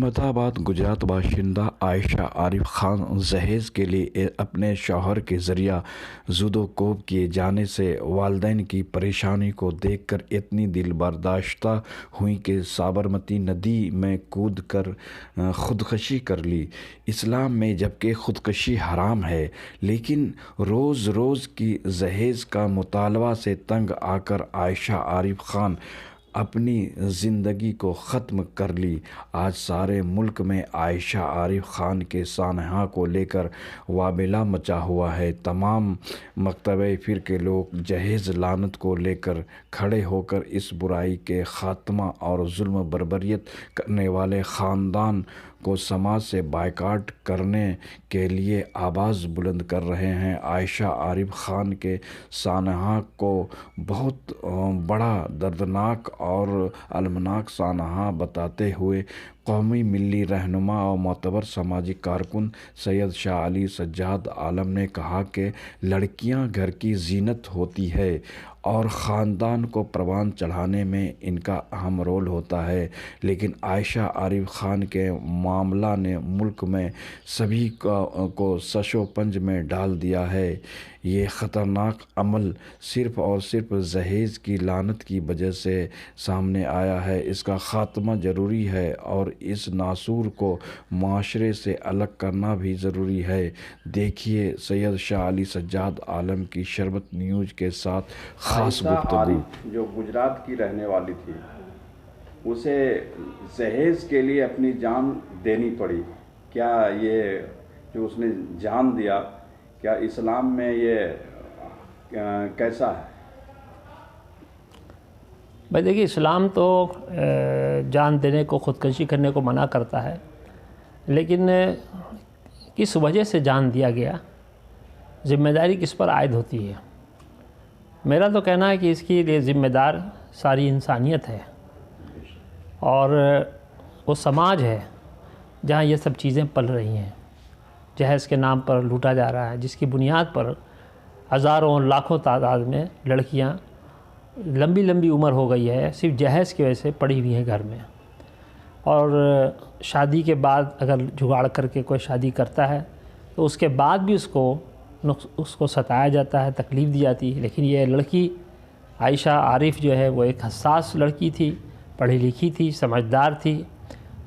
احمد آباد گجرات باشندہ عائشہ عارف خان جہیز کے لیے اپنے شوہر کے ذریعہ زد و کوب کیے جانے سے والدین کی پریشانی کو دیکھ کر اتنی دل برداشتہ ہوئیں کہ سابرمتی ندی میں کود کر خودکشی کر لی۔ اسلام میں جبکہ خودکشی حرام ہے، لیکن روز روز کی جہیز کا مطالبہ سے تنگ آ کر عائشہ عارف خان اپنی زندگی کو ختم کر لی۔ آج سارے ملک میں عائشہ عارف خان کے سانحہ کو لے کر وابلہ مچا ہوا ہے۔ تمام مکتبہ فکر کے لوگ جہیز لعنت کو لے کر کھڑے ہو کر اس برائی کے خاتمہ اور ظلم بربریت کرنے والے خاندان کو سماج سے بائیکاٹ کرنے کے لیے آواز بلند کر رہے ہیں۔ عائشہ عارف خان کے سانحہ کو بہت بڑا دردناک اور المناک سانحہ بتاتے ہوئے قومی ملی رہنما اور معتبر سماجی کارکن سید شاہ علی سجاد عالم نے کہا کہ لڑکیاں گھر کی زینت ہوتی ہے اور خاندان کو پروان چڑھانے میں ان کا اہم رول ہوتا ہے، لیکن عائشہ عارف خان کے معاملہ نے ملک میں سبھی کو شش و پنج میں ڈال دیا ہے۔ یہ خطرناک عمل صرف اور صرف جہیز کی لعنت کی وجہ سے سامنے آیا ہے۔ اس کا خاتمہ ضروری ہے اور اس ناسور کو معاشرے سے الگ کرنا بھی ضروری ہے۔ دیکھیے سید شاہ علی سجاد عالم کی شربت نیوز کے ساتھ خاص گفتگو۔ عارف جو گجرات کی رہنے والی تھی، اسے جہیز کے لیے اپنی جان دینی پڑی۔ کیا یہ جو اس نے جان دیا، کیا اسلام میں یہ کیسا ہے؟ بھائی دیکھیے، اسلام تو جان دینے کو، خودکشی کرنے کو منع کرتا ہے، لیکن کس وجہ سے جان دیا گیا، ذمہ داری کس پر عائد ہوتی ہے؟ میرا تو کہنا ہے کہ اس کے لیے ذمہ دار ساری انسانیت ہے، اور وہ سماج ہے جہاں یہ سب چیزیں پل رہی ہیں۔ جہیز کے نام پر لوٹا جا رہا ہے، جس کی بنیاد پر ہزاروں لاکھوں تعداد میں لڑکیاں لمبی لمبی عمر ہو گئی ہے، صرف جہیز کی وجہ سے پڑی ہوئی ہیں گھر میں۔ اور شادی کے بعد اگر جگاڑ کر کے کوئی شادی کرتا ہے تو اس کے بعد بھی اس کو ستایا جاتا ہے، تکلیف دی جاتی ہے۔ لیکن یہ لڑکی عائشہ عارف جو ہے وہ ایک حساس لڑکی تھی، پڑھی لکھی تھی، سمجھدار تھی۔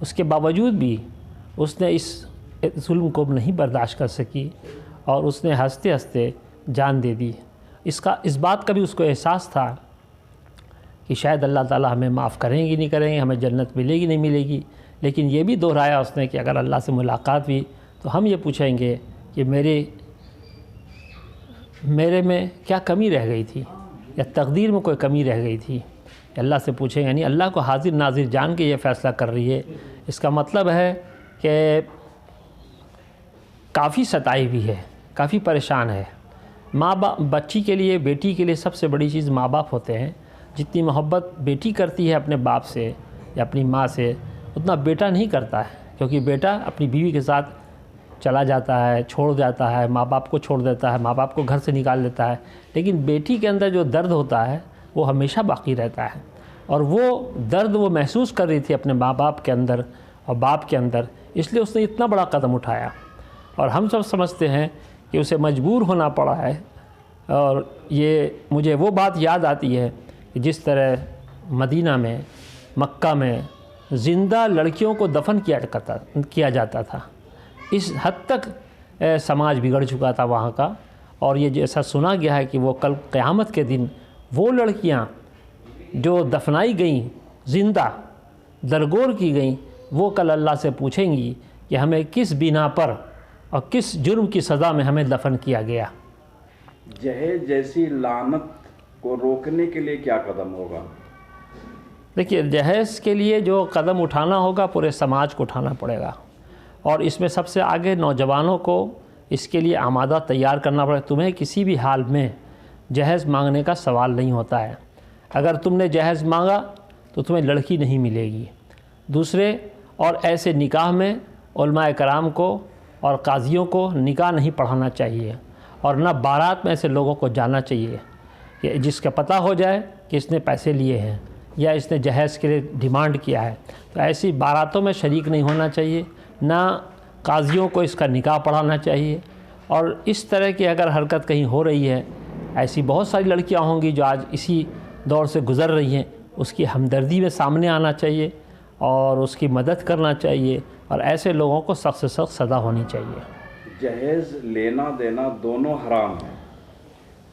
اس کے باوجود بھی اس نے اس ظلم کو نہیں برداشت کر سکی اور اس نے ہنستے ہنستے جان دے دی۔ اس بات کا بھی اس کو احساس تھا کہ شاید اللہ تعالیٰ ہمیں معاف کریں گی نہیں کریں گے، ہمیں جنت ملے گی نہیں ملے گی، لیکن یہ بھی دہرایا اس نے کہ اگر اللہ سے ملاقات ہوئی تو ہم یہ پوچھیں گے کہ میرے میں کیا کمی رہ گئی تھی، یا تقدیر میں کوئی کمی رہ گئی تھی۔ اللہ سے پوچھیں، یعنی اللہ کو حاضر ناظر جان کے یہ فیصلہ کر رہی ہے۔ اس کا مطلب ہے کہ کافی ستائی بھی ہے، کافی پریشان ہے۔ ماں باپ بچی کے لیے، بیٹی کے لیے سب سے بڑی چیز ماں باپ ہوتے ہیں۔ جتنی محبت بیٹی کرتی ہے اپنے باپ سے یا اپنی ماں سے، اتنا بیٹا نہیں کرتا ہے، کیونکہ بیٹا اپنی بیوی کے ساتھ چلا جاتا ہے، چھوڑ جاتا ہے، ماں باپ کو چھوڑ دیتا ہے، ماں باپ کو گھر سے نکال دیتا ہے، لیکن بیٹی کے اندر جو درد ہوتا ہے وہ ہمیشہ باقی رہتا ہے، اور وہ درد وہ محسوس کر رہی تھی اپنے ماں باپ کے اندر اور باپ کے اندر، اس لیے اس نے اتنا بڑا قدم اٹھایا۔ اور ہم سب سمجھتے ہیں کہ اسے مجبور ہونا پڑا ہے، اور یہ مجھے وہ بات یاد آتی ہے کہ جس طرح مدینہ میں، مکہ میں زندہ لڑکیوں کو دفن کیا جاتا تھا، اس حد تک سماج بگڑ چکا تھا وہاں کا۔ اور یہ جیسا سنا گیا ہے کہ وہ کل قیامت کے دن وہ لڑکیاں جو دفنائی گئیں، زندہ درگور کی گئیں، وہ کل اللہ سے پوچھیں گی کہ ہمیں کس بنا پر اور کس جرم کی سزا میں ہمیں دفن کیا گیا۔ جہیز جیسی لعنت کو روکنے کے لیے کیا قدم ہوگا؟ دیکھیے، جہیز کے لیے جو قدم اٹھانا ہوگا پورے سماج کو اٹھانا پڑے گا، اور اس میں سب سے آگے نوجوانوں کو اس کے لیے آمادہ تیار کرنا پڑے گا۔ تمہیں کسی بھی حال میں جہیز مانگنے کا سوال نہیں ہوتا ہے۔ اگر تم نے جہیز مانگا تو تمہیں لڑکی نہیں ملے گی۔ دوسرے، اور ایسے نکاح میں علماء کرام کو اور قاضیوں کو نکاح نہیں پڑھانا چاہیے، اور نہ بارات میں ایسے لوگوں کو جانا چاہیے کہ جس کا پتہ ہو جائے کہ اس نے پیسے لیے ہیں یا اس نے جہیز کے لیے ڈیمانڈ کیا ہے، تو ایسی باراتوں میں شریک نہیں ہونا چاہیے، نہ قاضیوں کو اس کا نکاح پڑھانا چاہیے۔ اور اس طرح کی اگر حرکت کہیں ہو رہی ہے، ایسی بہت ساری لڑکیاں ہوں گی جو آج اسی دور سے گزر رہی ہیں، اس کی ہمدردی میں سامنے آنا چاہیے اور اس کی مدد کرنا چاہیے، اور ایسے لوگوں کو سخت سے سخت سزا ہونی چاہیے۔ جہیز لینا دینا دونوں حرام ہیں،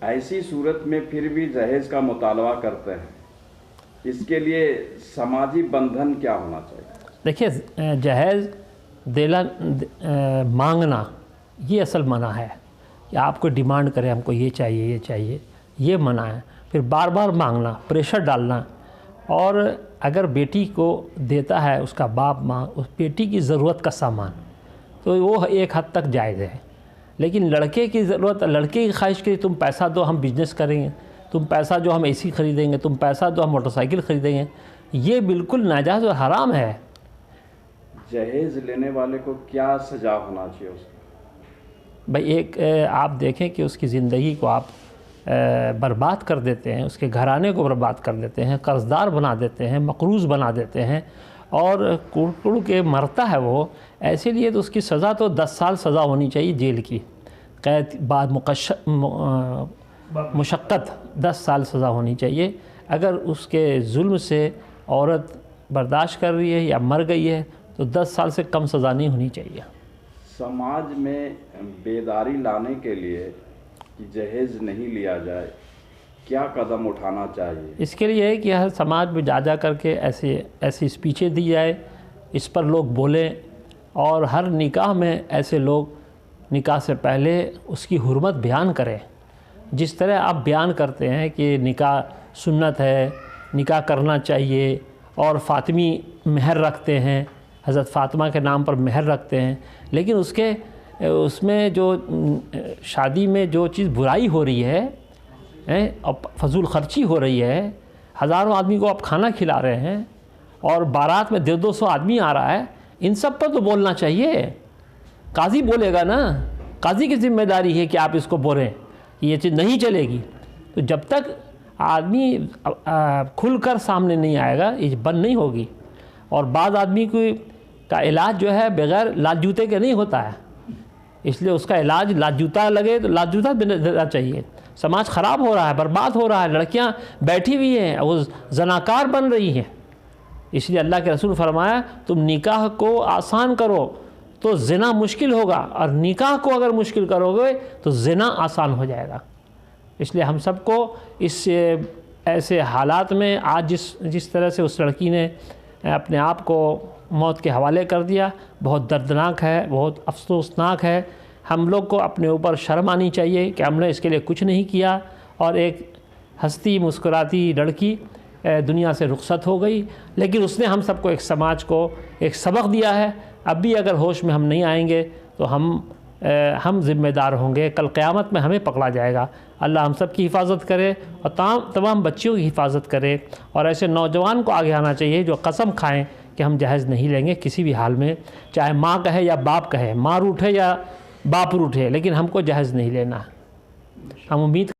ایسی صورت میں پھر بھی جہیز کا مطالبہ کرتے ہیں، اس کے لیے سماجی بندھن کیا ہونا چاہیے؟ دیکھیے، جہیز دینا مانگنا یہ اصل منع ہے کہ آپ کو ڈیمانڈ کرے ہم کو یہ چاہیے یہ چاہیے، یہ منع ہے۔ پھر بار بار مانگنا، پریشر ڈالنا، اور اگر بیٹی کو دیتا ہے اس کا باپ ماں اس بیٹی کی ضرورت کا سامان، تو وہ ایک حد تک جائز ہے۔ لیکن لڑکے کی ضرورت، لڑکے کی خواہش کے لیے تم پیسہ دو ہم بزنس کریں گے، تم پیسہ دو ہم اے سی خریدیں گے، تم پیسہ دو ہم موٹر سائیکل خریدیں گے، یہ بالکل ناجائز اور حرام ہے۔ جہیز لینے والے کو کیا سزا ہونا چاہیے اس کو؟ بھائی ایک آپ دیکھیں کہ اس کی زندگی کو آپ برباد کر دیتے ہیں، اس کے گھرانے کو برباد کر دیتے ہیں، قرض دار بنا دیتے ہیں، مقروض بنا دیتے ہیں، اور کڑ کے مرتا ہے وہ، ایسے لیے تو اس کی سزا تو 10 سال سزا ہونی چاہیے جیل کی، قید بعد مشقت 10 سال سزا ہونی چاہیے۔ اگر اس کے ظلم سے عورت برداشت کر رہی ہے یا مر گئی ہے تو 10 سال سے کم سزا نہیں ہونی چاہیے۔ سماج میں بیداری لانے کے لیے کہ جہیز نہیں لیا جائے، کیا قدم اٹھانا چاہیے؟ اس کے لیے ہے کہ ہر سماج میں جا کر کے ایسی اسپیچیں دی جائے، اس پر لوگ بولیں، اور ہر نکاح میں ایسے لوگ نکاح سے پہلے اس کی حرمت بیان کریں۔ جس طرح آپ بیان کرتے ہیں کہ نکاح سنت ہے، نکاح کرنا چاہیے، اور فاطمی مہر رکھتے ہیں، حضرت فاطمہ کے نام پر مہر رکھتے ہیں، لیکن اس میں جو شادی میں جو چیز برائی ہو رہی ہے اور فضول خرچی ہو رہی ہے، ہزاروں آدمی کو آپ کھانا کھلا رہے ہیں، اور بارات میں 200 آدمی آ رہا ہے، ان سب پر تو بولنا چاہیے۔ قاضی بولے گا نا، قاضی کی ذمہ داری ہے کہ آپ اس کو بولیں کہ یہ چیز نہیں چلے گی۔ تو جب تک آدمی کھل کر سامنے نہیں آئے گا یہ بند نہیں ہوگی۔ اور بعض آدمی کا علاج جو ہے بغیر لات جوتے کے نہیں ہوتا ہے، اس لیے اس کا علاج لات جوتا لگے تو لات جوتا دینا چاہیے۔ سماج خراب ہو رہا ہے، برباد ہو رہا ہے، لڑکیاں بیٹھی ہوئی ہیں وہ زناکار بن رہی ہیں۔ اس لیے اللہ کے رسول فرمایا تم نکاح کو آسان کرو تو زنا مشکل ہوگا، اور نکاح کو اگر مشکل کرو گے تو زنا آسان ہو جائے گا۔ اس لیے ہم سب کو اس ایسے حالات میں آج جس طرح سے اس لڑکی نے اپنے آپ کو موت کے حوالے کر دیا، بہت دردناک ہے، بہت افسوسناک ہے۔ ہم لوگ کو اپنے اوپر شرم آنی چاہیے کہ ہم نے اس کے لیے کچھ نہیں کیا، اور ایک ہنستی مسکراتی لڑکی دنیا سے رخصت ہو گئی، لیکن اس نے ہم سب کو، ایک سماج کو ایک سبق دیا ہے۔ اب بھی اگر ہوش میں ہم نہیں آئیں گے تو ہم ذمہ دار ہوں گے، کل قیامت میں ہمیں پکڑا جائے گا۔ اللہ ہم سب کی حفاظت کرے اور تمام بچیوں کی حفاظت کرے، اور ایسے نوجوان کو آگے آنا چاہیے جو قسم کھائیں کہ ہم جہیز نہیں لیں گے کسی بھی حال میں، چاہے ماں کہے یا باپ کہے، ماں روٹھے یا باپ روٹھے، لیکن ہم کو جہیز نہیں لینا۔ ہم امید